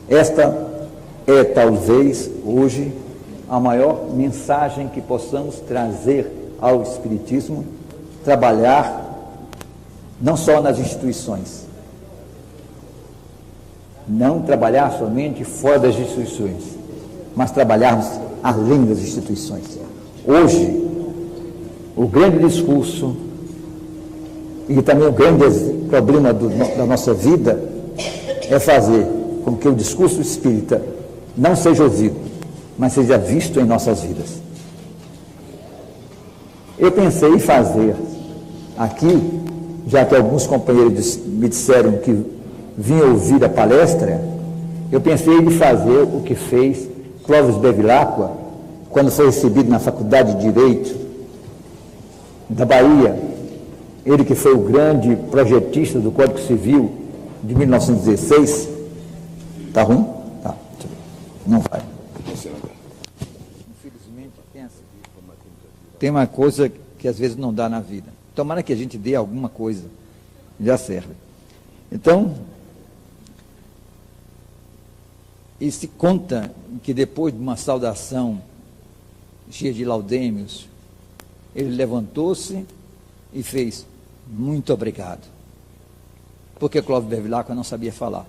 Esta é, talvez, hoje, a maior mensagem que possamos trazer ao Espiritismo, trabalhar não só nas instituições, não trabalhar somente fora das instituições, mas trabalharmos além das instituições. Hoje, o grande discurso e também o grande problema da nossa vida é fazer com que o discurso espírita não seja ouvido, mas seja visto em nossas vidas. Eu pensei em fazer aqui, já que alguns companheiros me disseram que vinham ouvir a palestra, eu pensei em fazer o que fez Clóvis Bevilacqua, quando foi recebido na Faculdade de Direito da Bahia, ele que foi o grande projetista do Código Civil de 1916. Está ruim? Tá. Não vai. Infelizmente, tem uma coisa que às vezes não dá na vida. Tomara que a gente dê alguma coisa, já serve. Então, e se conta que depois de uma saudação cheia de laudêmios, ele levantou-se e fez: muito obrigado. Porque Clóvis Bevilacqua não sabia falar,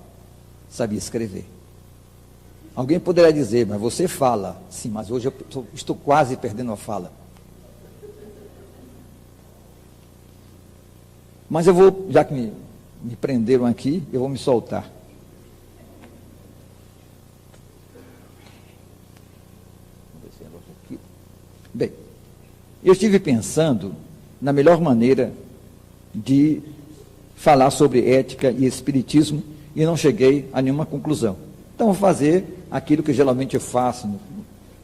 sabia escrever. Alguém poderá dizer: mas você fala. Sim, mas hoje eu estou quase perdendo a fala. Mas eu vou, já que me prenderam aqui, eu vou me soltar. Bem, eu estive pensando na melhor maneira de falar sobre ética e espiritismo e não cheguei a nenhuma conclusão. Então vou fazer aquilo que geralmente eu faço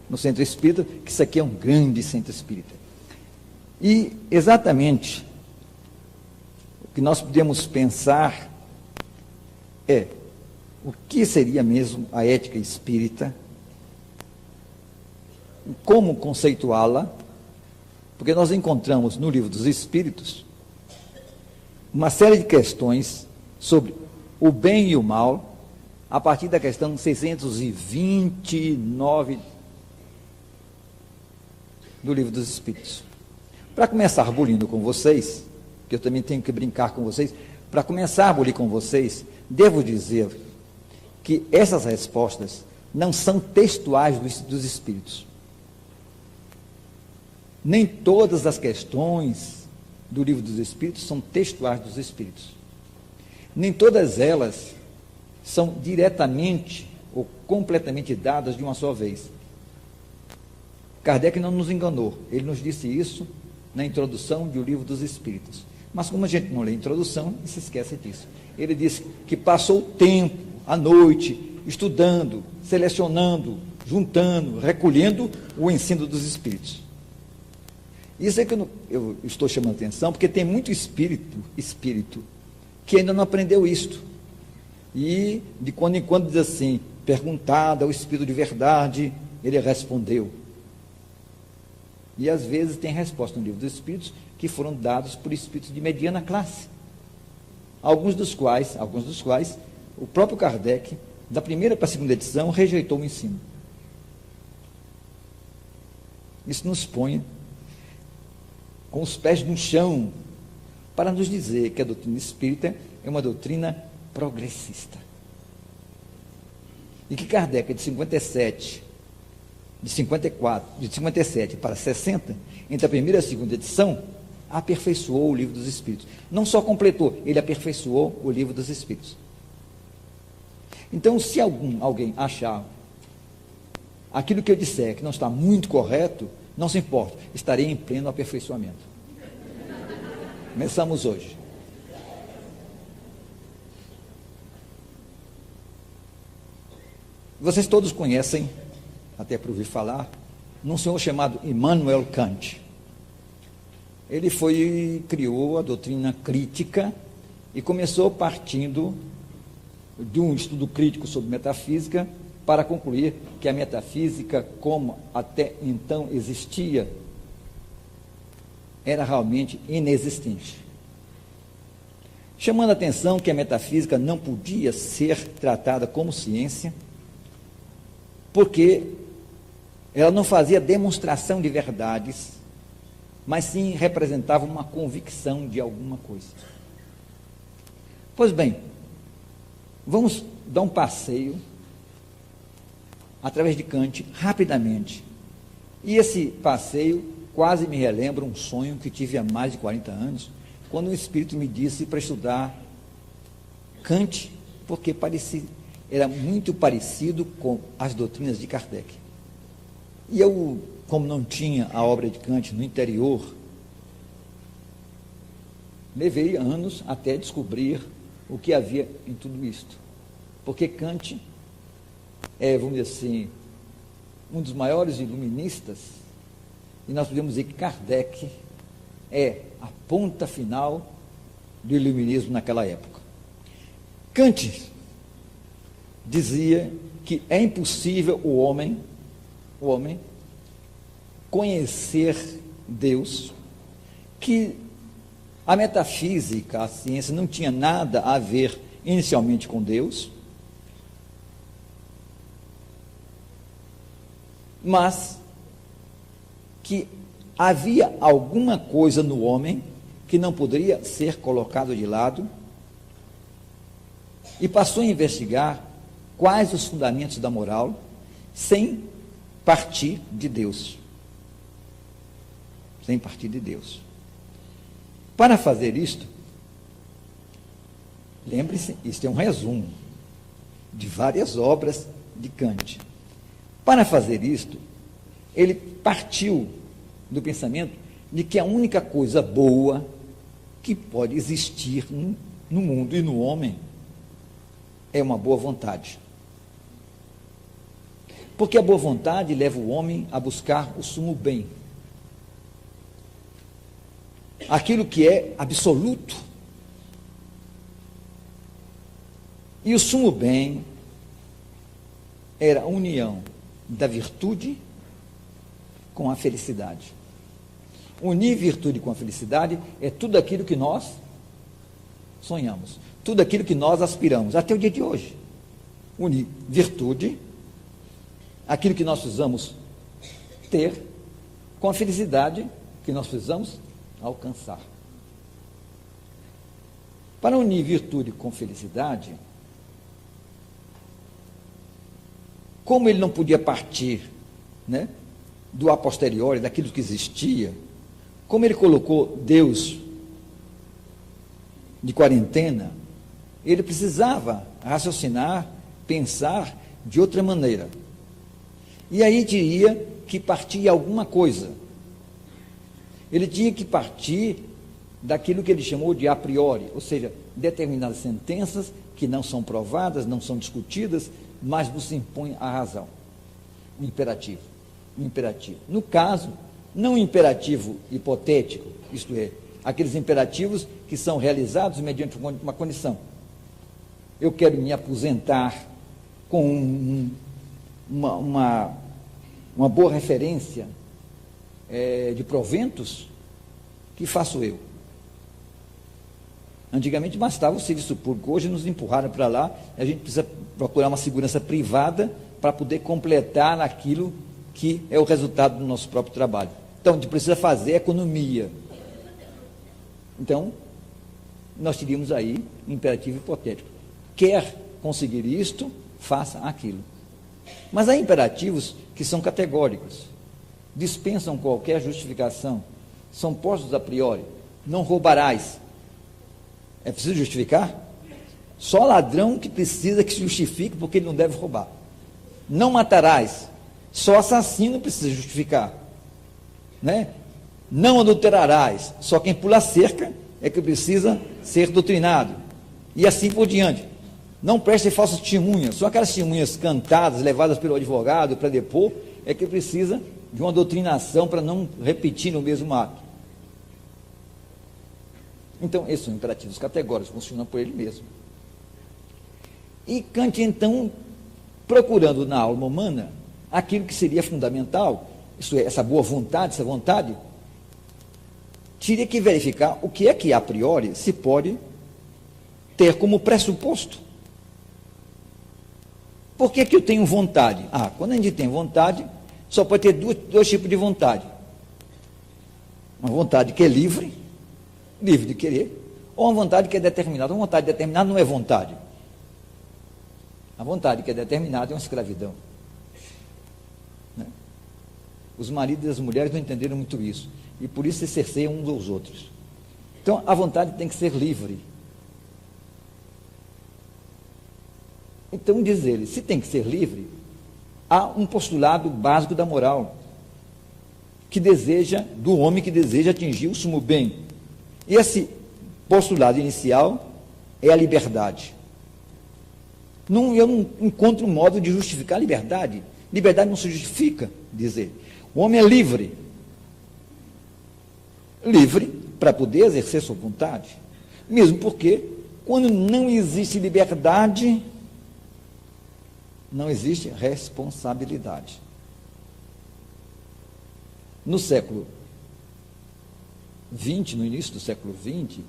no Centro Espírita, que isso aqui é um grande Centro Espírita. E exatamente o que nós podemos pensar é o que seria mesmo a ética espírita, como conceituá-la, porque nós encontramos no Livro dos Espíritos uma série de questões sobre o bem e o mal, a partir da questão 629 do Livro dos Espíritos. Para começar bulindo com vocês, que eu também tenho que brincar com vocês, para começar a bulir com vocês, devo dizer que essas respostas não são textuais dos Espíritos. Nem todas as questões do Livro dos Espíritos são textuais dos Espíritos. Nem todas elas são diretamente ou completamente dadas de uma só vez. Kardec não nos enganou. Ele nos disse isso na introdução do Livro dos Espíritos. Mas como a gente não lê a introdução, se esquece disso. Ele disse que passou o tempo, a noite, estudando, selecionando, juntando, recolhendo o ensino dos Espíritos. Isso é que eu estou chamando a atenção, porque tem muito espírito que ainda não aprendeu isto. E de quando em quando diz assim, perguntado ao Espírito de verdade, ele respondeu. E às vezes tem resposta no Livro dos Espíritos que foram dados por espíritos de mediana classe. Alguns dos quais o próprio Kardec, da primeira para a segunda edição, rejeitou o ensino. Isso nos põe com os pés no chão, para nos dizer que a doutrina espírita é uma doutrina progressista. E que Kardec, de 57 para 60, entre a primeira e a segunda edição, aperfeiçoou o Livro dos Espíritos. Não só completou, ele aperfeiçoou o Livro dos Espíritos. Então, se alguém achar aquilo que eu disser que não está muito correto, não se importa, estarei em pleno aperfeiçoamento. Começamos hoje. Vocês todos conhecem, até por ouvir falar, num senhor chamado Immanuel Kant. Ele criou a doutrina crítica e começou partindo de um estudo crítico sobre metafísica para concluir que a metafísica, como até então existia, era realmente inexistente. chamando a atenção que a metafísica não podia ser tratada como ciência, porque ela não fazia demonstração de verdades, mas sim representava uma convicção de alguma coisa. Pois bem, vamos dar um passeio através de Kant, rapidamente. E esse passeio quase me relembra um sonho que tive há mais de 40 anos, quando um espírito me disse para estudar Kant, porque era muito parecido com as doutrinas de Kardec. E eu, como não tinha a obra de Kant no interior, levei anos até descobrir o que havia em tudo isto. Porque Kant é, vamos dizer assim, um dos maiores iluministas, e nós podemos dizer que Kardec é a ponta final do iluminismo naquela época. Kant dizia que é impossível o homem conhecer Deus, que a metafísica, a ciência, não tinha nada a ver inicialmente com Deus, mas que havia alguma coisa no homem que não poderia ser colocado de lado, e passou a investigar quais os fundamentos da moral, sem partir de Deus. Sem partir de Deus. Para fazer isto, lembre-se, isto é um resumo de várias obras de Kant. Para fazer isto, ele partiu do pensamento de que a única coisa boa que pode existir no mundo e no homem é uma boa vontade. Porque a boa vontade leva o homem a buscar o sumo bem. Aquilo que é absoluto. E o sumo bem era a união da virtude com a felicidade. Unir virtude com a felicidade é tudo aquilo que nós sonhamos, tudo aquilo que nós aspiramos, até o dia de hoje. Unir virtude, aquilo que nós precisamos ter, com a felicidade que nós precisamos alcançar. Para unir virtude com felicidade, como ele não podia partir, né, do a posteriori, daquilo que existia, como ele colocou Deus de quarentena, ele precisava raciocinar, pensar de outra maneira. E aí teria que partir alguma coisa. Ele tinha que partir daquilo que ele chamou de a priori, ou seja, determinadas sentenças que não são provadas, não são discutidas, mas nos impõe a razão. Um imperativo. Um imperativo. No caso, não um imperativo hipotético, isto é, aqueles imperativos que são realizados mediante uma condição. Eu quero me aposentar com uma boa referência de proventos, que faço eu? Antigamente bastava o serviço público, hoje nos empurraram para lá, a gente precisa procurar uma segurança privada para poder completar aquilo que é o resultado do nosso próprio trabalho. Então, a gente precisa fazer economia. Então, nós teríamos aí um imperativo hipotético. Quer conseguir isto, faça aquilo. Mas há imperativos que são categóricos, dispensam qualquer justificação, são postos a priori. Não roubarás. É preciso justificar? Só ladrão que precisa que se justifique porque ele não deve roubar. Não matarás. Só assassino precisa justificar. Né? Não adulterarás. Só quem pula a cerca é que precisa ser doutrinado. E assim por diante. Não preste falsas testemunhas. Só aquelas testemunhas cantadas, levadas pelo advogado para depor, é que precisa de uma doutrinação para não repetir no mesmo ato. Então, esses são imperativos categóricos, funcionam por ele mesmo. E Kant, então, procurando na alma humana aquilo que seria fundamental, isso é, essa boa vontade, essa vontade, teria que verificar o que é que a priori se pode ter como pressuposto. Por que que eu tenho vontade? Quando a gente tem vontade, só pode ter dois tipos de vontade. Uma vontade que é livre de querer, ou uma vontade que é determinada. Uma vontade determinada não é vontade. A vontade que é determinada é uma escravidão. Né? Os maridos e as mulheres não entenderam muito isso, e por isso se cerceiam uns aos outros. Então, a vontade tem que ser livre. Então, diz ele, se tem que ser livre, há um postulado básico da moral, do homem que deseja atingir o sumo bem. E esse postulado inicial é a liberdade. Eu não encontro um modo de justificar a liberdade. Liberdade não se justifica, diz ele. O homem é livre. Livre para poder exercer sua vontade. Mesmo porque, quando não existe liberdade, não existe responsabilidade. No século XX, no início do século XX,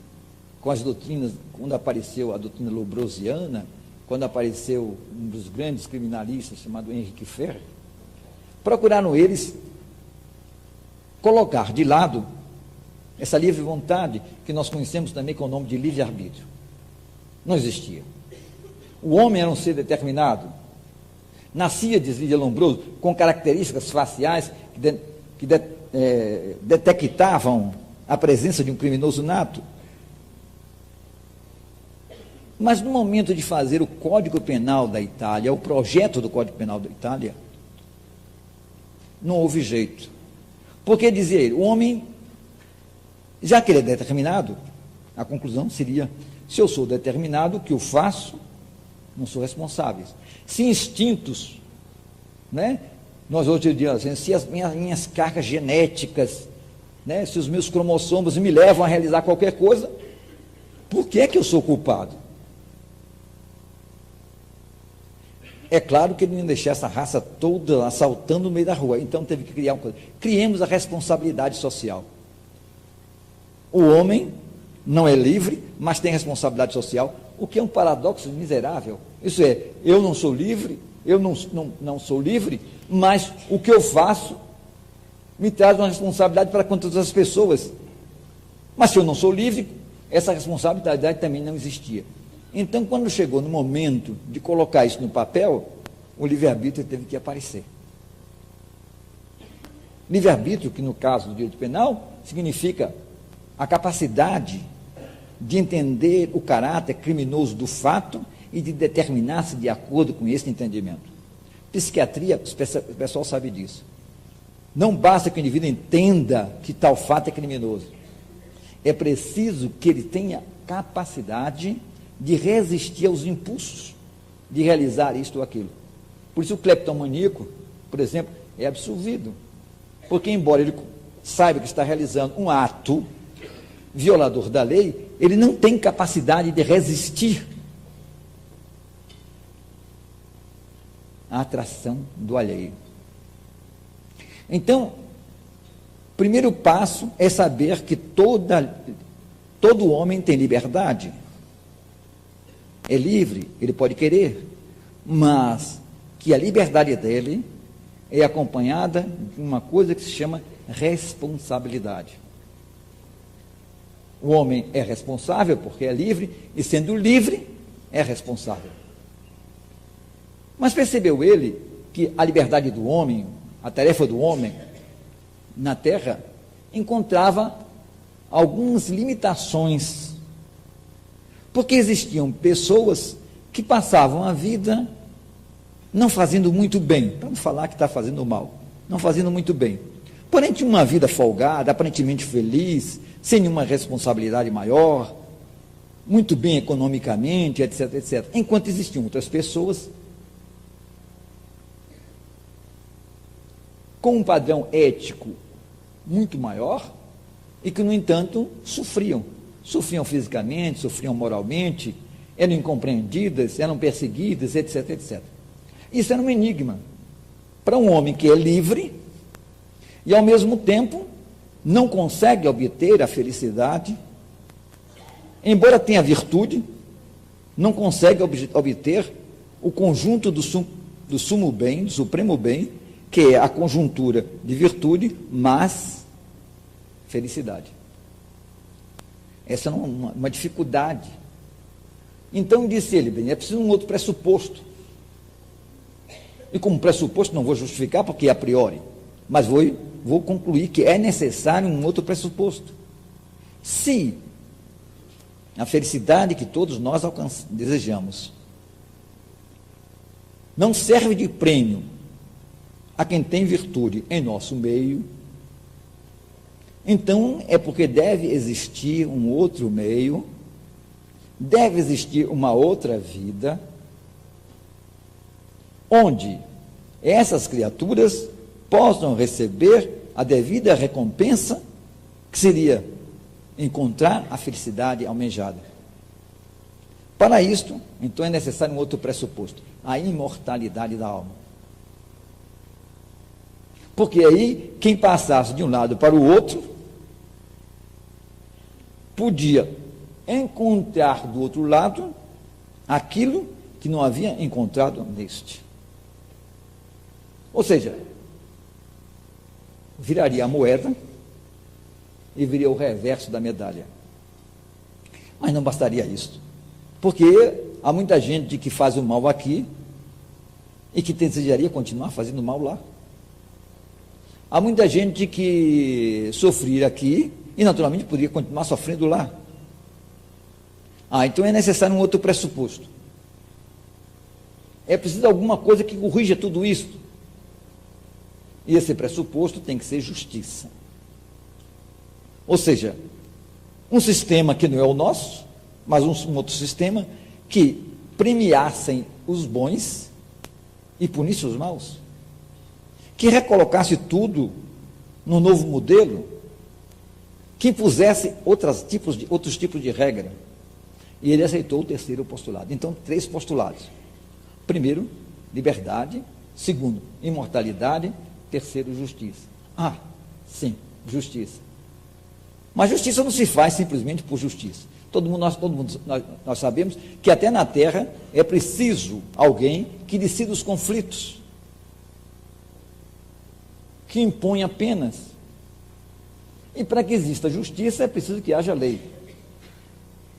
com as doutrinas, quando apareceu a doutrina lobrosiana, quando apareceu um dos grandes criminalistas chamado Henrique Ferrer, procuraram eles colocar de lado essa livre vontade, que nós conhecemos também com o nome de livre-arbítrio. Não existia. O homem era um ser determinado. Nascia, dizia Lombroso, com características faciais que detectavam a presença de um criminoso nato. Mas no momento de fazer o Código Penal da Itália, o projeto do Código Penal da Itália, não houve jeito. Porque, dizia ele, o homem, já que ele é determinado, a conclusão seria, se eu sou determinado, o que eu faço, não sou responsável. Se instintos, né? Nós hoje dizemos assim, se as minhas cargas genéticas, né, se os meus cromossomos me levam a realizar qualquer coisa, por que é que eu sou culpado? É claro que ele não deixou essa raça toda assaltando no meio da rua, então teve que criar uma coisa. Criemos a responsabilidade social. O homem não é livre, mas tem responsabilidade social, o que é um paradoxo miserável. Isso é, eu não sou livre, não sou livre, mas o que eu faço me traz uma responsabilidade para com todas as pessoas. Mas se eu não sou livre, essa responsabilidade também não existia. Então, quando chegou no momento de colocar isso no papel, o livre-arbítrio teve que aparecer. Livre-arbítrio, que no caso do direito penal, significa a capacidade de entender o caráter criminoso do fato e de determinar-se de acordo com esse entendimento. Psiquiatria, o pessoal sabe disso. Não basta que o indivíduo entenda que tal fato é criminoso. É preciso que ele tenha capacidade de resistir aos impulsos de realizar isto ou aquilo. Por isso o cleptomaníaco, por exemplo, é absolvido. Porque embora ele saiba que está realizando um ato violador da lei, ele não tem capacidade de resistir à atração do alheio. Então, o primeiro passo é saber que todo homem tem liberdade. É livre, ele pode querer, mas que a liberdade dele é acompanhada de uma coisa que se chama responsabilidade. O homem é responsável porque é livre, e sendo livre, é responsável. Mas percebeu ele que a liberdade do homem, a tarefa do homem na terra, encontrava algumas limitações. Porque existiam pessoas que passavam a vida não fazendo muito bem, para não falar que está fazendo mal, não fazendo muito bem. Porém, tinha uma vida folgada, aparentemente feliz, sem nenhuma responsabilidade maior, muito bem economicamente, etc, etc. Enquanto existiam outras pessoas com um padrão ético muito maior e que, no entanto, sofriam fisicamente, sofriam moralmente, eram incompreendidas, eram perseguidas, etc, etc. Isso era um enigma para um homem que é livre e, ao mesmo tempo, não consegue obter a felicidade, embora tenha virtude, não consegue obter o conjunto do sumo bem, do supremo bem, que é a conjuntura de virtude, mas felicidade. Essa é uma dificuldade. Então, disse ele, bem, é preciso um outro pressuposto. E como pressuposto, não vou justificar, porque é a priori, mas vou concluir que é necessário um outro pressuposto. Se a felicidade que todos nós desejamos não serve de prêmio a quem tem virtude em nosso meio, então é porque deve existir um outro meio, deve existir uma outra vida, onde essas criaturas possam receber a devida recompensa, que seria encontrar a felicidade almejada. Para isto, então, é necessário um outro pressuposto, a imortalidade da alma. Porque aí, quem passasse de um lado para o outro, podia encontrar do outro lado aquilo que não havia encontrado neste. Ou seja, viraria a moeda e viria o reverso da medalha. Mas não bastaria isso, porque há muita gente que faz o mal aqui e que desejaria continuar fazendo mal lá. Há muita gente que sofria aqui e naturalmente poderia continuar sofrendo lá. Então é necessário um outro pressuposto. É preciso alguma coisa que corrija tudo isso. E esse pressuposto tem que ser justiça. Ou seja, um sistema que não é o nosso, mas um outro sistema que premiassem os bons e punisse os maus. Que recolocasse tudo no novo modelo, que impusesse outros tipos de regra. E ele aceitou o terceiro postulado. Então, 3 postulados. Primeiro, liberdade. Segundo, imortalidade. Terceiro, justiça. Sim, justiça. Mas justiça não se faz simplesmente por justiça. Nós sabemos que até na Terra é preciso alguém que decida os conflitos, que imponha penas. E para que exista justiça é preciso que haja lei.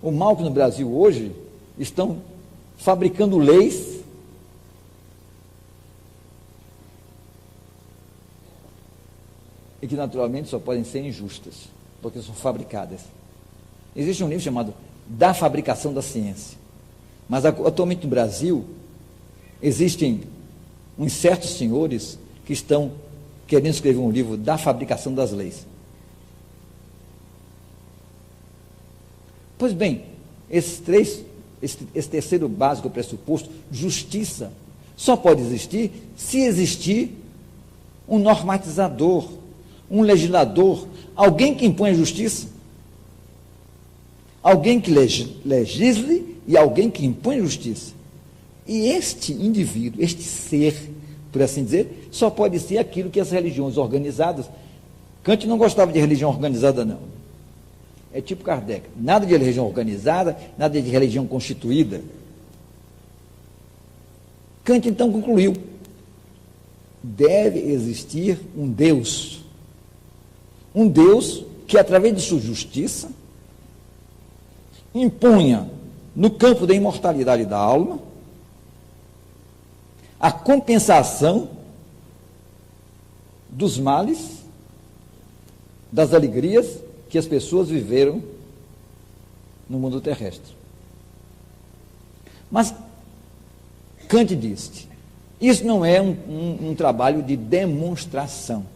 O mal que no Brasil hoje estão fabricando leis e que naturalmente só podem ser injustas, porque são fabricadas. Existe um livro chamado Da Fabricação da Ciência, mas atualmente no Brasil existem uns certos senhores que estão querendo escrever um livro da fabricação das leis. Pois bem, esse terceiro básico pressuposto, justiça, só pode existir se existir um normatizador, um legislador, alguém que impõe a justiça, alguém que legisle e alguém que impõe a justiça. E este indivíduo, este ser, por assim dizer, só pode ser aquilo que as religiões organizadas. Kant não gostava de religião organizada, não. É tipo Kardec, nada de religião organizada, nada de religião constituída. Kant então concluiu: deve existir um Deus que através de sua justiça impunha no campo da imortalidade da alma a compensação dos males, das alegrias que as pessoas viveram no mundo terrestre. Mas Kant disse: isso não é um trabalho de demonstração.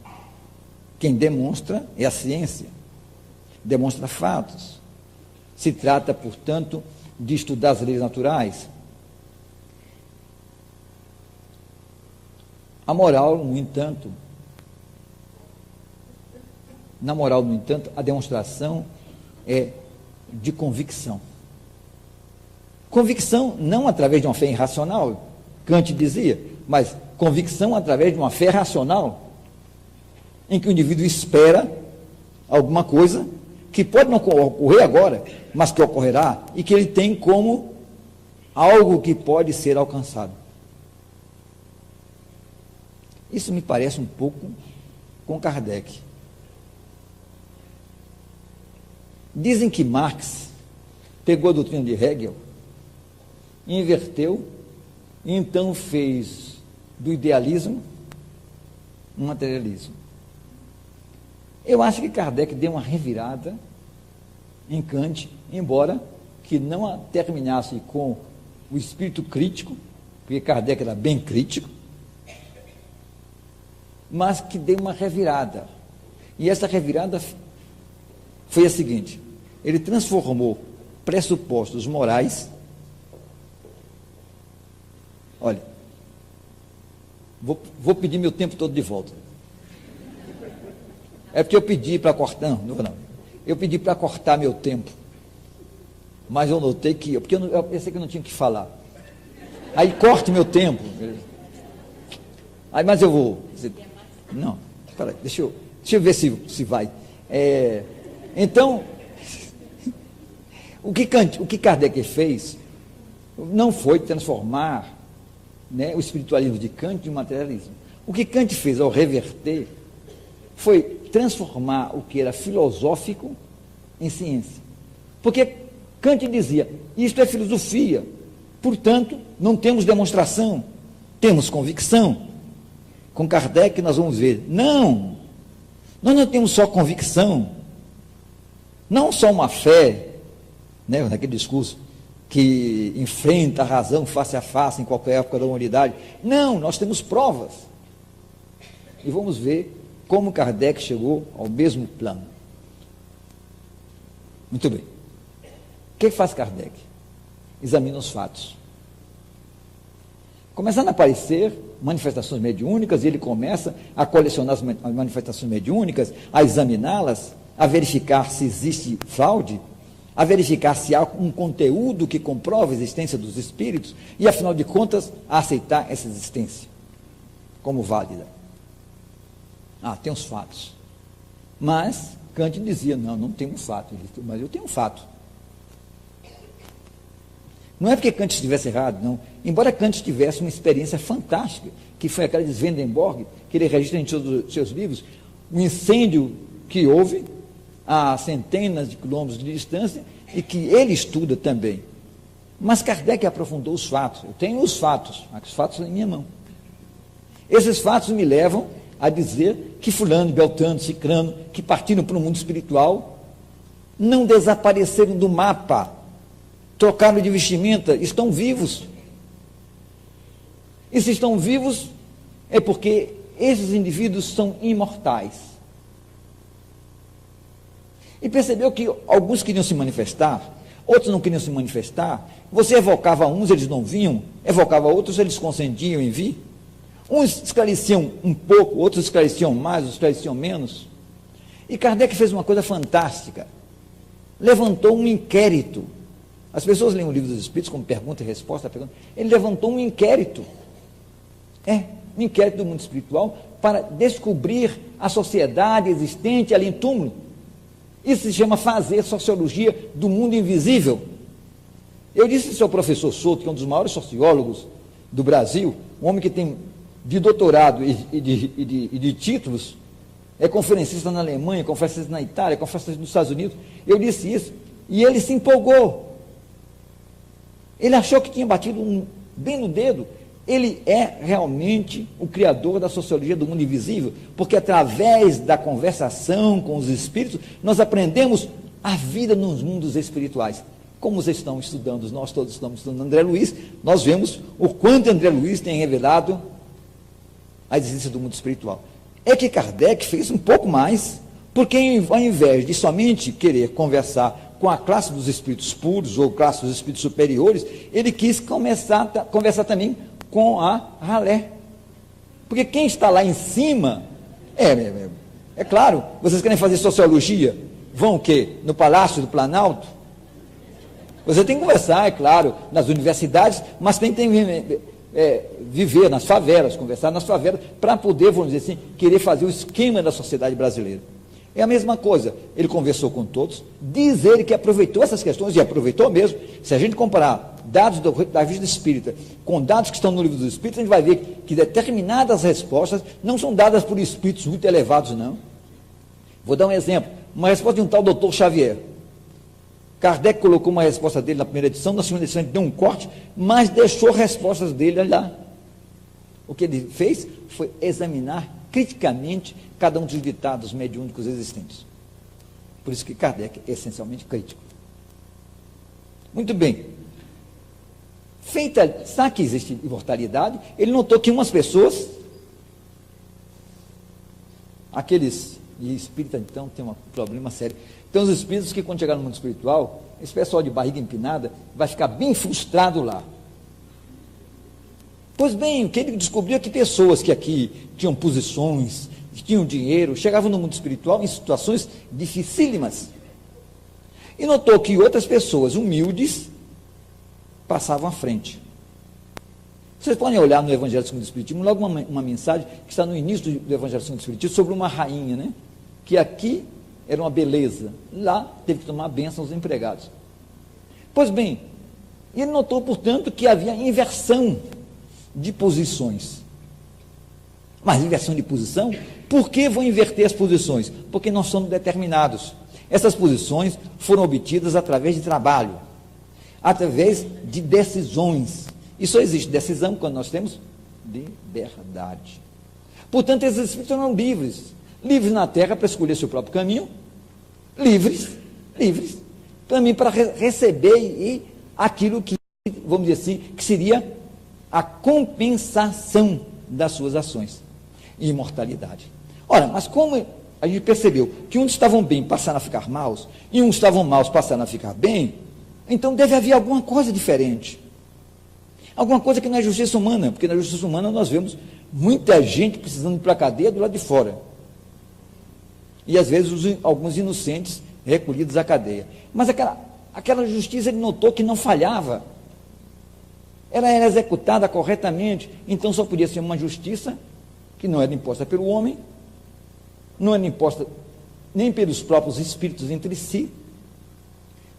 Quem demonstra é a ciência, demonstra fatos. Se trata, portanto, de estudar as leis naturais. A moral, no entanto, a demonstração é de convicção. Convicção não através de uma fé irracional, Kant dizia, mas convicção através de uma fé racional, em que o indivíduo espera alguma coisa que pode não ocorrer agora, mas que ocorrerá, e que ele tem como algo que pode ser alcançado. Isso me parece um pouco com Kardec. Dizem que Marx pegou a doutrina de Hegel, inverteu, e então fez do idealismo um materialismo. Eu acho que Kardec deu uma revirada em Kant, embora que não a terminasse com o espírito crítico, porque Kardec era bem crítico, mas que deu uma revirada. E essa revirada foi a seguinte: ele transformou pressupostos morais. Olha, vou pedir meu tempo todo de volta. É porque eu pedi para cortar, não. Eu pedi para cortar meu tempo. Mas eu notei que, porque eu pensei que eu não tinha que falar. Aí corte meu tempo. Aí, mas eu vou. Não, peraí, deixa eu ver se vai. Então, o que Kardec fez não foi transformar, né, o espiritualismo de Kant em materialismo. O que Kant fez ao reverter foi transformar o que era filosófico em ciência. Porque Kant dizia, isto é filosofia, portanto, não temos demonstração, temos convicção. Com Kardec nós vamos ver, não, nós não temos só convicção, não só uma fé, né, naquele discurso que enfrenta a razão face a face em qualquer época da humanidade. Não, nós temos provas. E vamos ver como Kardec chegou ao mesmo plano. Muito bem. O que faz Kardec? Examina os fatos. Começando a aparecer manifestações mediúnicas, e ele começa a colecionar as manifestações mediúnicas, a examiná-las, a verificar se existe fraude, a verificar se há um conteúdo que comprova a existência dos espíritos e, afinal de contas, a aceitar essa existência como válida. Tem os fatos. Mas Kant dizia, não tem um fato. Mas eu tenho um fato. Não é porque Kant estivesse errado, não. Embora Kant tivesse uma experiência fantástica, que foi aquela de Swedenborg, que ele registra em todos os seus livros, um incêndio que houve a centenas de quilômetros de distância e que ele estuda também. Mas Kardec aprofundou os fatos. Eu tenho os fatos estão em minha mão. Esses fatos me levam a dizer que fulano, beltrano, cicrano, que partiram para o mundo espiritual, não desapareceram do mapa, trocaram de vestimenta, estão vivos. E se estão vivos, é porque esses indivíduos são imortais. E percebeu que alguns queriam se manifestar, outros não queriam se manifestar. Você evocava uns, eles não vinham, evocava outros, eles consentiam em vir. Uns esclareciam um pouco, outros esclareciam mais, outros esclareciam menos. E Kardec fez uma coisa fantástica. Levantou um inquérito. As pessoas leem o Livro dos Espíritos como pergunta e resposta. Ele levantou um inquérito. Um inquérito do mundo espiritual para descobrir a sociedade existente ali em túmulo. Isso se chama fazer sociologia do mundo invisível. Eu disse ao seu professor Souto, que é um dos maiores sociólogos do Brasil, um homem que tem de doutorado e de títulos, é conferencista na Alemanha, conferencista na Itália, conferencista nos Estados Unidos. Eu disse isso e ele se empolgou. Ele achou que tinha batido bem no dedo. Ele é realmente o criador da sociologia do mundo invisível, porque através da conversação com os espíritos, nós aprendemos a vida nos mundos espirituais. Como vocês estão estudando, nós todos estamos estudando André Luiz, nós vemos o quanto André Luiz tem revelado a existência do mundo espiritual. É que Kardec fez um pouco mais, porque ao invés de somente querer conversar com a classe dos espíritos puros ou classe dos espíritos superiores, ele quis conversar também com a ralé. Porque quem está lá em cima, é claro, vocês querem fazer sociologia, vão o quê? No Palácio do Planalto? Você tem que conversar, é claro, nas universidades, mas tem que viver nas favelas, conversar nas favelas, para poder, vamos dizer assim, querer fazer o esquema da sociedade brasileira. É a mesma coisa, ele conversou com todos, diz ele que aproveitou essas questões, e aproveitou mesmo. Se a gente comparar dados da Revista Espírita com dados que estão no Livro dos Espíritos, a gente vai ver que determinadas respostas não são dadas por espíritos muito elevados, não. Vou dar um exemplo, uma resposta de um tal doutor Xavier. Kardec colocou uma resposta dele na primeira edição, na segunda edição ele deu um corte, mas deixou respostas dele lá. O que ele fez foi examinar criticamente cada um dos ditados mediúnicos existentes. Por isso que Kardec é essencialmente crítico. Muito bem. Sabe que existe imortalidade? Ele notou que umas pessoas, e espírita então tem um problema sério. Tem uns espíritos que quando chegar no mundo espiritual, esse pessoal de barriga empinada vai ficar bem frustrado lá. Pois bem, o que ele descobriu é que pessoas que aqui tinham posições, que tinham dinheiro, chegavam no mundo espiritual em situações dificílimas. E notou que outras pessoas humildes passavam à frente. Vocês podem olhar no Evangelho segundo o Espiritismo, logo uma mensagem que está no início do Evangelho segundo o Espiritismo, sobre uma rainha, né? Que aqui era uma beleza, lá teve que tomar bênção aos empregados. Pois bem, ele notou, portanto, que havia inversão de posições. Mas inversão de posição, por que vão inverter as posições? Porque nós somos determinados. Essas posições foram obtidas através de trabalho, através de decisões. E só existe decisão quando nós temos liberdade. Portanto, esses espíritos eram livres. Livres na terra para escolher seu próprio caminho. Livres, também para receber aquilo que, vamos dizer assim, que seria a compensação das suas ações. Imortalidade. Ora, mas como a gente percebeu que uns estavam bem, passaram a ficar maus, e uns estavam maus, passaram a ficar bem, então deve haver alguma coisa diferente. Alguma coisa que não é justiça humana, porque na justiça humana nós vemos muita gente precisando ir para a cadeia do lado de fora. E às vezes alguns inocentes recolhidos à cadeia. Mas aquela justiça ele notou que não falhava. Ela era executada corretamente, então só podia ser uma justiça que não era imposta pelo homem, não era imposta nem pelos próprios espíritos entre si,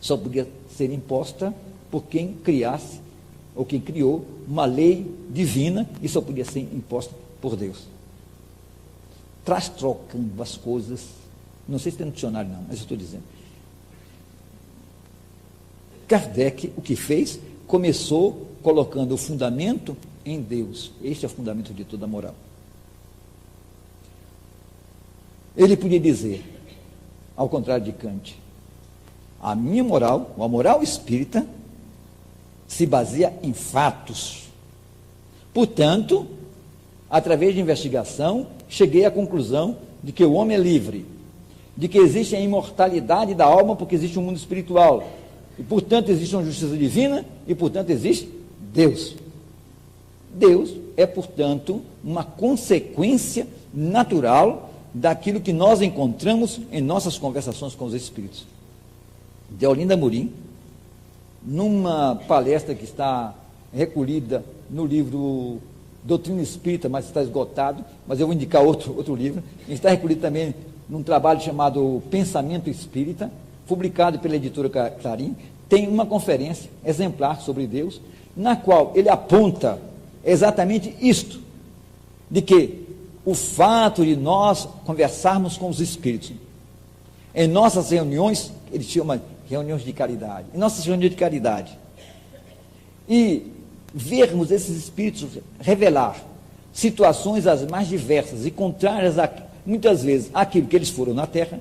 só podia ser imposta por quem criasse, ou quem criou uma lei divina, e só podia ser imposta por Deus. Traz trocando as coisas, não sei se tem no dicionário não, mas eu estou dizendo. Kardec, o que fez, começou colocando o fundamento em Deus. Este é o fundamento de toda a moral. Ele podia dizer, ao contrário de Kant, a minha moral, a moral espírita, se baseia em fatos. Portanto, através de investigação, cheguei à conclusão de que o homem é livre, de que existe a imortalidade da alma, porque existe um mundo espiritual, e portanto existe uma justiça divina, e portanto existe Deus. Deus é, portanto, uma consequência natural daquilo que nós encontramos em nossas conversações com os espíritos. Deolinda Amorim, numa palestra que está recolhida no livro Doutrina Espírita, mas está esgotado, mas eu vou indicar outro livro, está recolhido também num trabalho chamado Pensamento Espírita, publicado pela editora Clarim, tem uma conferência exemplar sobre Deus, na qual ele aponta exatamente isto, de que o fato de nós conversarmos com os espíritos, em nossas reuniões, ele chama reuniões de caridade, em nossas reuniões de caridade, e vermos esses espíritos revelar situações as mais diversas e contrárias, muitas vezes, àquilo que eles foram na Terra,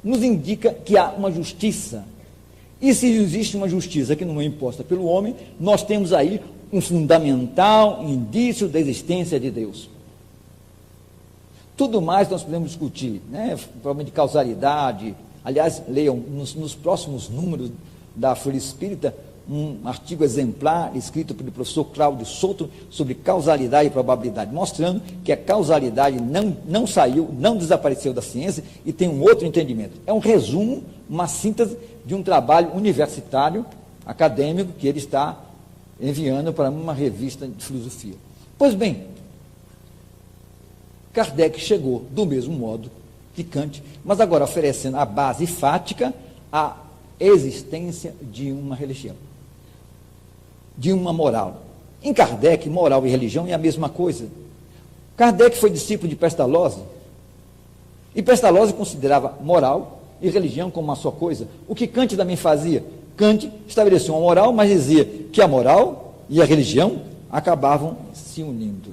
nos indica que há uma justiça. E se existe uma justiça que não é imposta pelo homem, nós temos aí um fundamental indício da existência de Deus. Tudo mais nós podemos discutir, né? O problema de causalidade. Aliás, leiam nos próximos números da Folha Espírita um artigo exemplar escrito pelo professor Cláudio Souto sobre causalidade e probabilidade, mostrando que a causalidade não saiu, não desapareceu da ciência e tem um outro entendimento. É um resumo, uma síntese de um trabalho universitário, acadêmico, que ele está enviando para uma revista de filosofia. Pois bem, Kardec chegou do mesmo modo de Kant, mas agora oferecendo a base fática à existência de uma religião, de uma moral. Em Kardec, moral e religião é a mesma coisa. Kardec foi discípulo de Pestalozzi, e Pestalozzi considerava moral e religião como uma só coisa. O que Kant também fazia? Kant estabeleceu uma moral, mas dizia que a moral e a religião acabavam se unindo.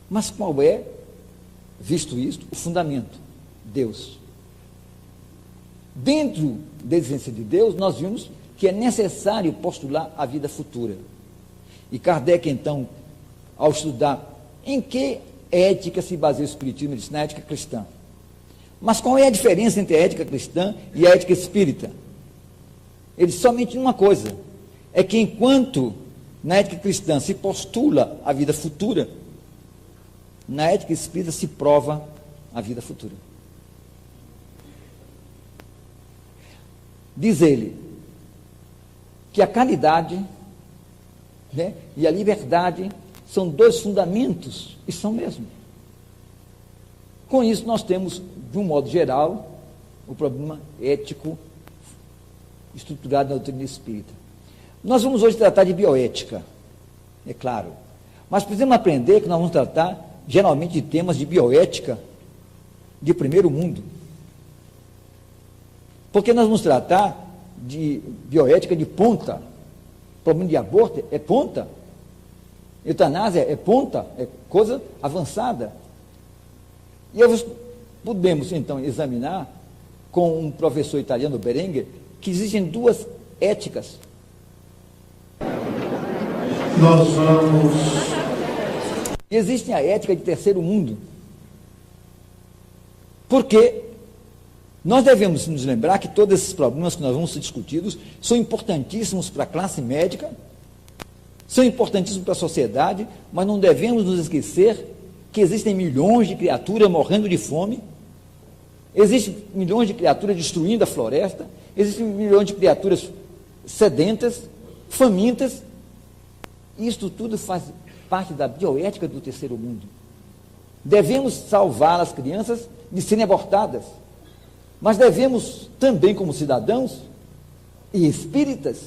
Mas qual é, visto isto, o fundamento? Deus. Dentro da existência de Deus, nós vimos que é necessário postular a vida futura. E Kardec, então, ao estudar em que ética se baseia o Espiritismo, ele disse na ética cristã. Mas qual é a diferença entre a ética cristã e a ética espírita? Ele disse somente uma coisa, é que enquanto na ética cristã se postula a vida futura, na ética espírita se prova a vida futura. Diz ele que a caridade, né, e a liberdade são dois fundamentos, e são mesmo. Com isso nós temos, de um modo geral, o problema ético estruturado na doutrina espírita. Nós vamos hoje tratar de bioética, é claro, mas precisamos aprender que nós vamos tratar geralmente de temas de bioética de primeiro mundo, porque nós vamos tratar de bioética de ponta. Problema de aborto é ponta, eutanásia é ponta, é coisa avançada. E podemos então examinar com um professor italiano, Berenguer, que existem duas éticas. Nós vamos... Existe a ética de terceiro mundo. Porque nós devemos nos lembrar que todos esses problemas que nós vamos ser discutidos são importantíssimos para a classe médica, são importantíssimos para a sociedade, mas não devemos nos esquecer que existem milhões de criaturas morrendo de fome, existem milhões de criaturas destruindo a floresta, existem milhões de criaturas sedentas, famintas, e isso tudo faz parte da bioética do terceiro mundo. Devemos salvar as crianças de serem abortadas, mas devemos também, como cidadãos e espíritas,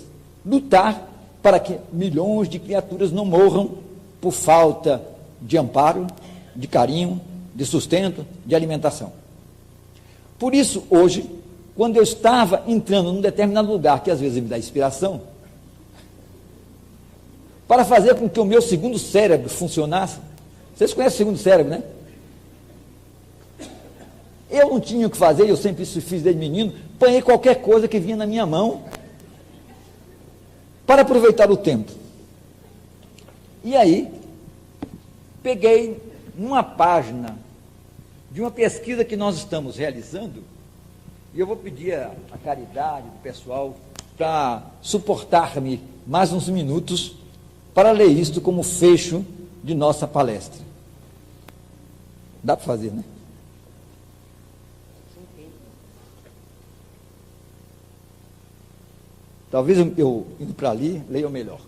lutar para que milhões de criaturas não morram por falta de amparo, de carinho, de sustento, de alimentação. Por isso, hoje, quando eu estava entrando num determinado lugar, que às vezes me dá inspiração, para fazer com que o meu segundo cérebro funcionasse, vocês conhecem o segundo cérebro, né? Eu não tinha o que fazer, eu sempre isso fiz desde menino, apanhei qualquer coisa que vinha na minha mão para aproveitar o tempo. E aí, peguei uma página de uma pesquisa que nós estamos realizando, e eu vou pedir a caridade do pessoal para suportar-me mais uns minutos para ler isto como fecho de nossa palestra. Dá para fazer, né? Talvez eu indo para ali, leia melhor.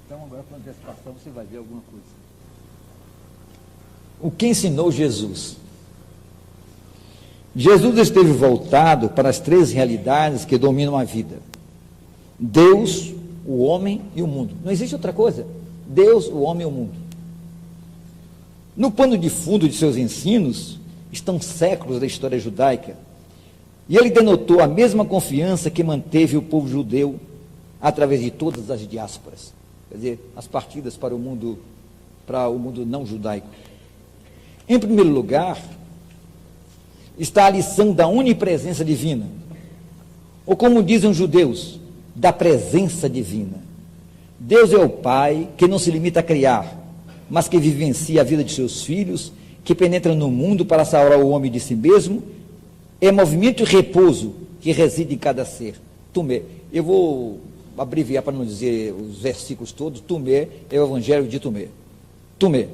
Então, agora, com antecipação, você vai ver alguma coisa. O que ensinou Jesus? Jesus esteve voltado para as três realidades que dominam a vida: Deus, o homem e o mundo. Não existe outra coisa. Deus, o homem e o mundo. No pano de fundo de seus ensinos estão séculos da história judaica, e ele denotou a mesma confiança que manteve o povo judeu através de todas as diásporas, quer dizer, as partidas para o mundo não judaico. Em primeiro lugar, está a lição da onipresença divina, ou como dizem os judeus, da presença divina. Deus é o Pai que não se limita a criar, mas que vivencia a vida de seus filhos, que penetra no mundo para salvar o homem de si mesmo, é movimento e repouso que reside em cada ser. Tumé. Eu vou abreviar para não dizer os versículos todos. Tumé é o evangelho de Tumé. Tumé.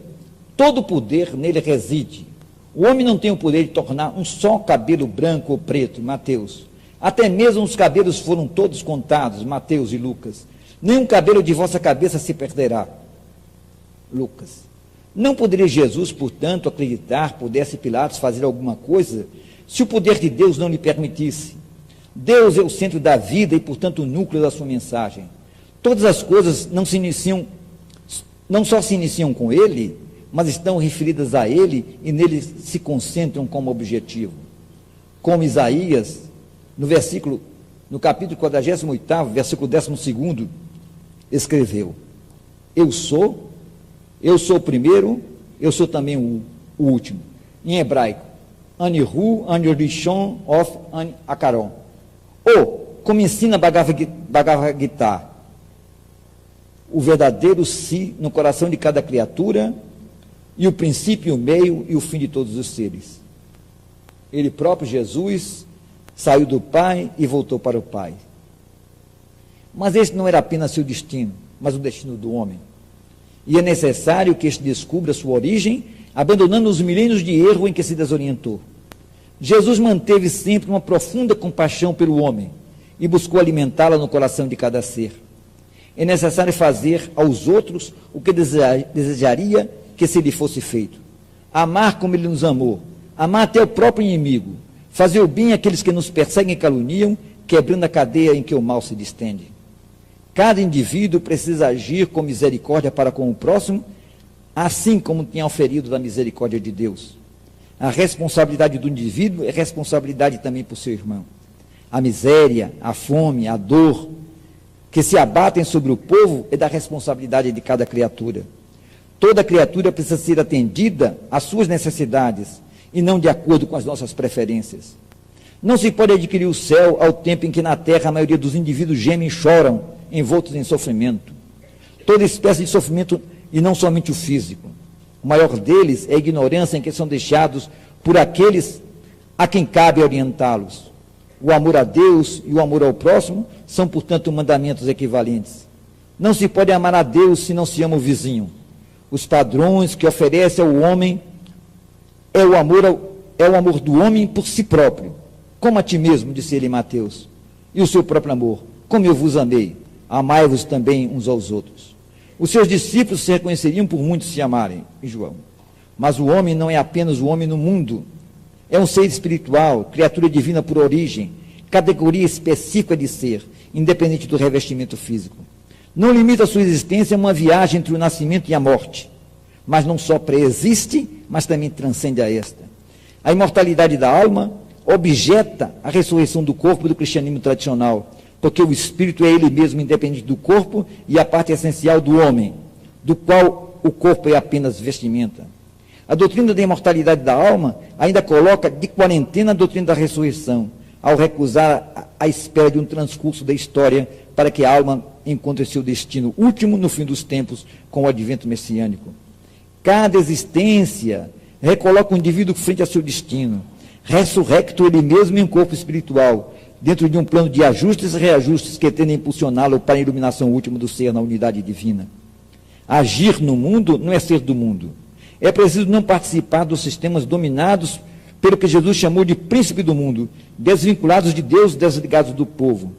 Todo poder nele reside. O homem não tem o poder de tornar um só cabelo branco ou preto, Mateus. Até mesmo os cabelos foram todos contados, Mateus e Lucas. nenhum cabelo de vossa cabeça se perderá. Lucas. Não poderia Jesus, portanto, acreditar, pudesse Pilatos fazer alguma coisa, se o poder de Deus não lhe permitisse? Deus é o centro da vida e, portanto, o núcleo da sua mensagem. Todas as coisas não só se iniciam com Ele, mas estão referidas a Ele e nele se concentram como objetivo. Como Isaías, no capítulo 48, versículo 12, escreveu: Eu sou o primeiro, eu sou também o último. Em hebraico, Anihu, Anirishon, of Ani Akaron. Ou, como ensina Bhagavad Gita, o verdadeiro si no coração de cada criatura, e o princípio, o meio e o fim de todos os seres. Ele próprio, Jesus, saiu do Pai e voltou para o Pai. Mas esse não era apenas seu destino, mas o destino do homem. E é necessário que este descubra sua origem, abandonando os milênios de erro em que se desorientou. Jesus manteve sempre uma profunda compaixão pelo homem e buscou alimentá-la no coração de cada ser. É necessário fazer aos outros o que desejaria que se lhe fosse feito. Amar como ele nos amou, amar até o próprio inimigo, fazer o bem àqueles que nos perseguem e caluniam, quebrando a cadeia em que o mal se distende. Cada indivíduo precisa agir com misericórdia para com o próximo, assim como tinha oferido da misericórdia de Deus. A responsabilidade do indivíduo é responsabilidade também por seu irmão. A miséria, a fome, a dor que se abatem sobre o povo é da responsabilidade de cada criatura. Toda criatura precisa ser atendida às suas necessidades e não de acordo com as nossas preferências. Não se pode adquirir o céu ao tempo em que na terra a maioria dos indivíduos gemem e choram, envoltos em sofrimento. Toda espécie de sofrimento, e não somente o físico. O maior deles é a ignorância em que são deixados por aqueles a quem cabe orientá-los. O amor a Deus e o amor ao próximo são, portanto, mandamentos equivalentes. Não se pode amar a Deus se não se ama o vizinho. Os padrões que oferece ao homem é o amor do homem por si próprio. Como a ti mesmo, disse ele em Mateus. E o seu próprio amor. Como eu vos amei, amai-vos também uns aos outros. Os seus discípulos se reconheceriam por muitos se amarem, em João. Mas o homem não é apenas o homem no mundo. É um ser espiritual, criatura divina por origem, categoria específica de ser, independente do revestimento físico. Não limita a sua existência a uma viagem entre o nascimento e a morte, mas não só preexiste, mas também transcende a esta. A imortalidade da alma objeta a ressurreição do corpo do cristianismo tradicional, porque o espírito é ele mesmo independente do corpo e a parte essencial do homem, do qual o corpo é apenas vestimenta. A doutrina da imortalidade da alma ainda coloca de quarentena a doutrina da ressurreição, ao recusar a espera de um transcurso da história para que a alma encontre seu destino último no fim dos tempos com o advento messiânico. Cada existência recoloca o indivíduo frente a seu destino, ressurrecto ele mesmo em um corpo espiritual, dentro de um plano de ajustes e reajustes que tendem a impulsioná-lo para a iluminação última do ser na unidade divina. Agir no mundo não é ser do mundo. É preciso não participar dos sistemas dominados pelo que Jesus chamou de príncipe do mundo, desvinculados de Deus, desligados do povo.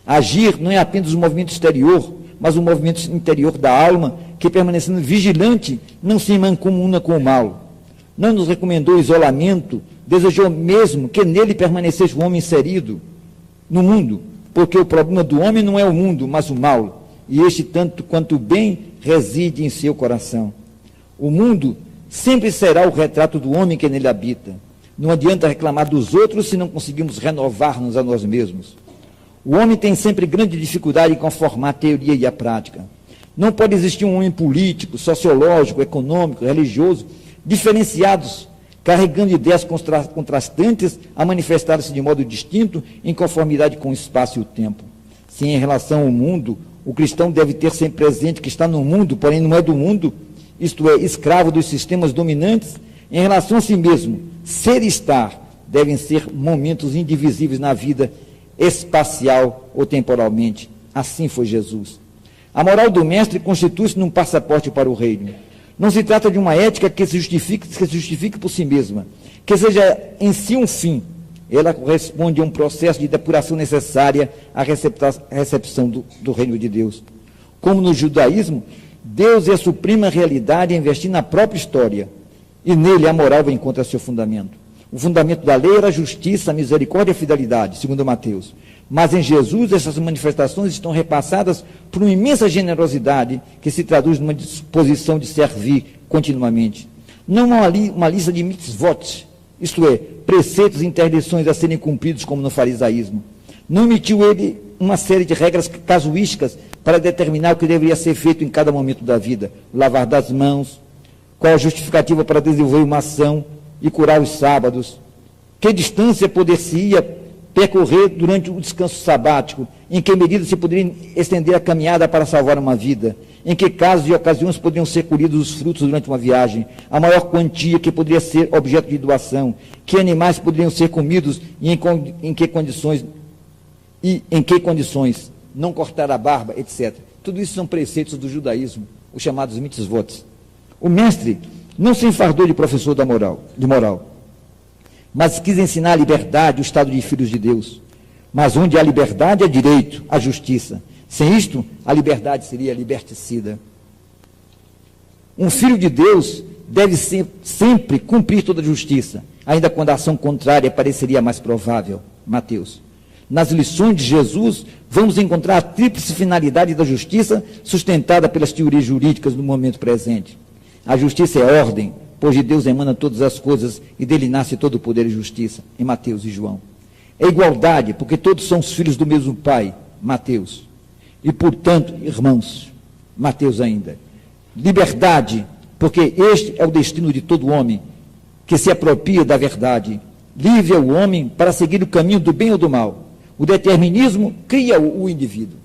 Agir não é apenas um movimento exterior, mas um movimento interior da alma, que permanecendo vigilante, não se mancomuna com o mal. Não nos recomendou isolamento, desejou mesmo que nele permanecesse o homem inserido no mundo, porque o problema do homem não é o mundo, mas o mal, e este tanto quanto o bem reside em seu coração. O mundo sempre será o retrato do homem que nele habita. Não adianta reclamar dos outros se não conseguimos renovar-nos a nós mesmos. O homem tem sempre grande dificuldade em conformar a teoria e a prática. Não pode existir um homem político, sociológico, econômico, religioso, diferenciados, carregando ideias contrastantes a manifestar-se de modo distinto em conformidade com o espaço e o tempo. Se em relação ao mundo, o cristão deve ter sempre presente que está no mundo, porém não é do mundo, isto é, escravo dos sistemas dominantes, em relação a si mesmo, ser e estar devem ser momentos indivisíveis na vida espacial ou temporalmente. Assim foi Jesus. A moral do mestre constitui-se num passaporte para o reino. Não se trata de uma ética que se justifique por si mesma, que seja em si um fim. Ela corresponde a um processo de depuração necessária à recepção do reino de Deus. Como no judaísmo, Deus é a suprema realidade a investir na própria história, e nele a moral encontra seu fundamento. O fundamento da lei era a justiça, a misericórdia e a fidelidade, segundo Mateus. Mas em Jesus, essas manifestações estão repassadas por uma imensa generosidade que se traduz numa disposição de servir continuamente. Não uma lista de mitzvot, isto é, preceitos e interdições a serem cumpridos como no farisaísmo. Não emitiu ele uma série de regras casuísticas para determinar o que deveria ser feito em cada momento da vida. Lavar das mãos, qual a justificativa para desenvolver uma ação e curar os sábados. Que distância poder-se-ia percorrer durante o descanso sabático? Em que medida se poderia estender a caminhada para salvar uma vida? Em que casos e ocasiões poderiam ser colhidos os frutos durante uma viagem? A maior quantia que poderia ser objeto de doação? Que animais poderiam ser comidos e em que condições? E em que condições? Não cortar a barba, etc. Tudo isso são preceitos do judaísmo, os chamados mitzvot. O mestre não se enfardou de professor de moral, mas quis ensinar a liberdade, o estado de filhos de Deus. Mas onde há liberdade, há direito, há justiça. Sem isto, a liberdade seria liberticida. Um filho de Deus deve sempre cumprir toda a justiça, ainda quando a ação contrária pareceria mais provável. Mateus. Nas lições de Jesus, vamos encontrar a tríplice finalidade da justiça sustentada pelas teorias jurídicas no momento presente. A justiça é ordem, pois de Deus emana todas as coisas e dele nasce todo o poder e justiça, em Mateus e João. É igualdade, porque todos são os filhos do mesmo Pai, Mateus. E, portanto, irmãos, Mateus ainda. Liberdade, porque este é o destino de todo homem, que se apropria da verdade. Livre é o homem para seguir o caminho do bem ou do mal. O determinismo cria o indivíduo,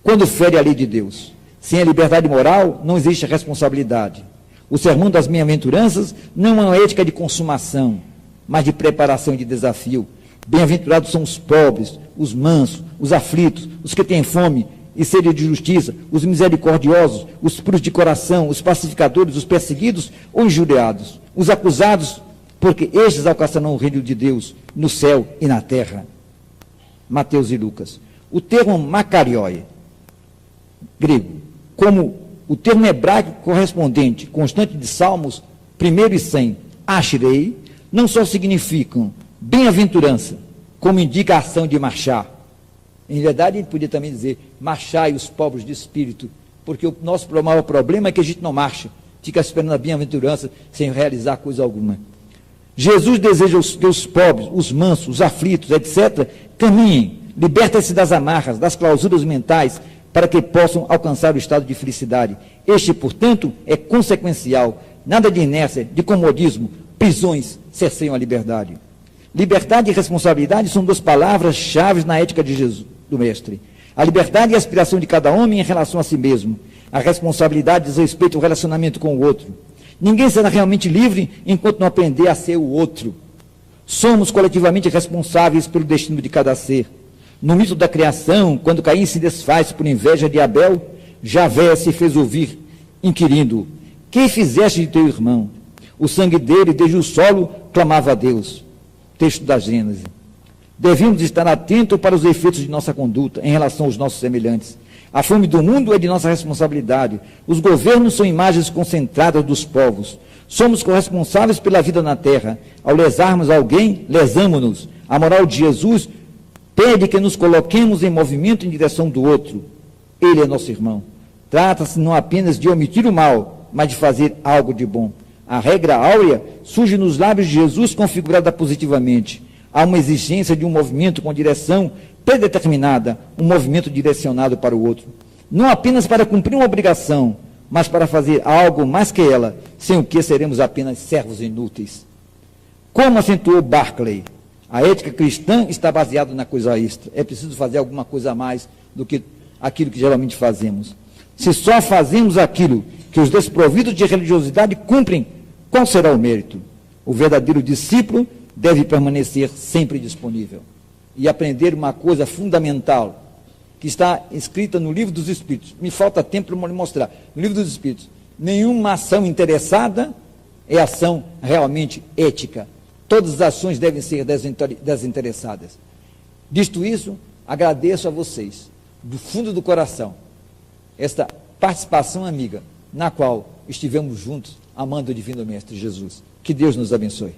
quando fere a lei de Deus. Sem a liberdade moral, não existe responsabilidade. O sermão das bem-aventuranças não é uma ética de consumação, mas de preparação e de desafio. Bem-aventurados são os pobres, os mansos, os aflitos, os que têm fome e sede de justiça, os misericordiosos, os puros de coração, os pacificadores, os perseguidos ou injuriados, os acusados, porque estes alcançarão o reino de Deus no céu e na terra. Mateus e Lucas. O termo makarioi, grego, como o termo hebraico correspondente, constante de Salmos 1 e 100, ashrei, não só significam bem-aventurança, como indica a ação de marchar. Em verdade, a gente podia também dizer, marchai os pobres de espírito, porque o nosso maior problema é que a gente não marcha, fica esperando a bem-aventurança sem realizar coisa alguma. Jesus deseja que os pobres, os mansos, os aflitos, etc., caminhem, libertem-se das amarras, das clausuras mentais, para que possam alcançar o estado de felicidade. Este, portanto, é consequencial. Nada de inércia, de comodismo, prisões cerceiam a liberdade. Liberdade e responsabilidade são duas palavras-chave na ética de Jesus, do Mestre. A liberdade é a aspiração de cada homem em relação a si mesmo. A responsabilidade diz respeito ao relacionamento com o outro. Ninguém será realmente livre enquanto não aprender a ser o outro. Somos coletivamente responsáveis pelo destino de cada ser. No mito da criação, quando Caim se desfaz por inveja de Abel, Javé se fez ouvir, inquirindo: que fizeste de teu irmão? O sangue dele, desde o solo, clamava a Deus. Texto da Gênesis. Devemos estar atentos para os efeitos de nossa conduta em relação aos nossos semelhantes. A fome do mundo é de nossa responsabilidade. Os governos são imagens concentradas dos povos. Somos corresponsáveis pela vida na terra. Ao lesarmos alguém, lesamo-nos. A moral de Jesus pede que nos coloquemos em movimento em direção do outro. Ele é nosso irmão. Trata-se não apenas de omitir o mal, mas de fazer algo de bom. A regra áurea surge nos lábios de Jesus configurada positivamente. Há uma exigência de um movimento com direção predeterminada, um movimento direcionado para o outro. Não apenas para cumprir uma obrigação, mas para fazer algo mais que ela, sem o que seremos apenas servos inúteis. Como acentuou Barclay, a ética cristã está baseada na coisa extra. É preciso fazer alguma coisa a mais do que aquilo que geralmente fazemos. Se só fazemos aquilo que os desprovidos de religiosidade cumprem, qual será o mérito? O verdadeiro discípulo deve permanecer sempre disponível e aprender uma coisa fundamental que está escrita no Livro dos Espíritos. Me falta tempo para mostrar. No Livro dos Espíritos, nenhuma ação interessada é ação realmente ética. Todas as ações devem ser desinteressadas. Dito isso, agradeço a vocês, do fundo do coração, esta participação amiga, na qual estivemos juntos, amando o Divino Mestre Jesus. Que Deus nos abençoe.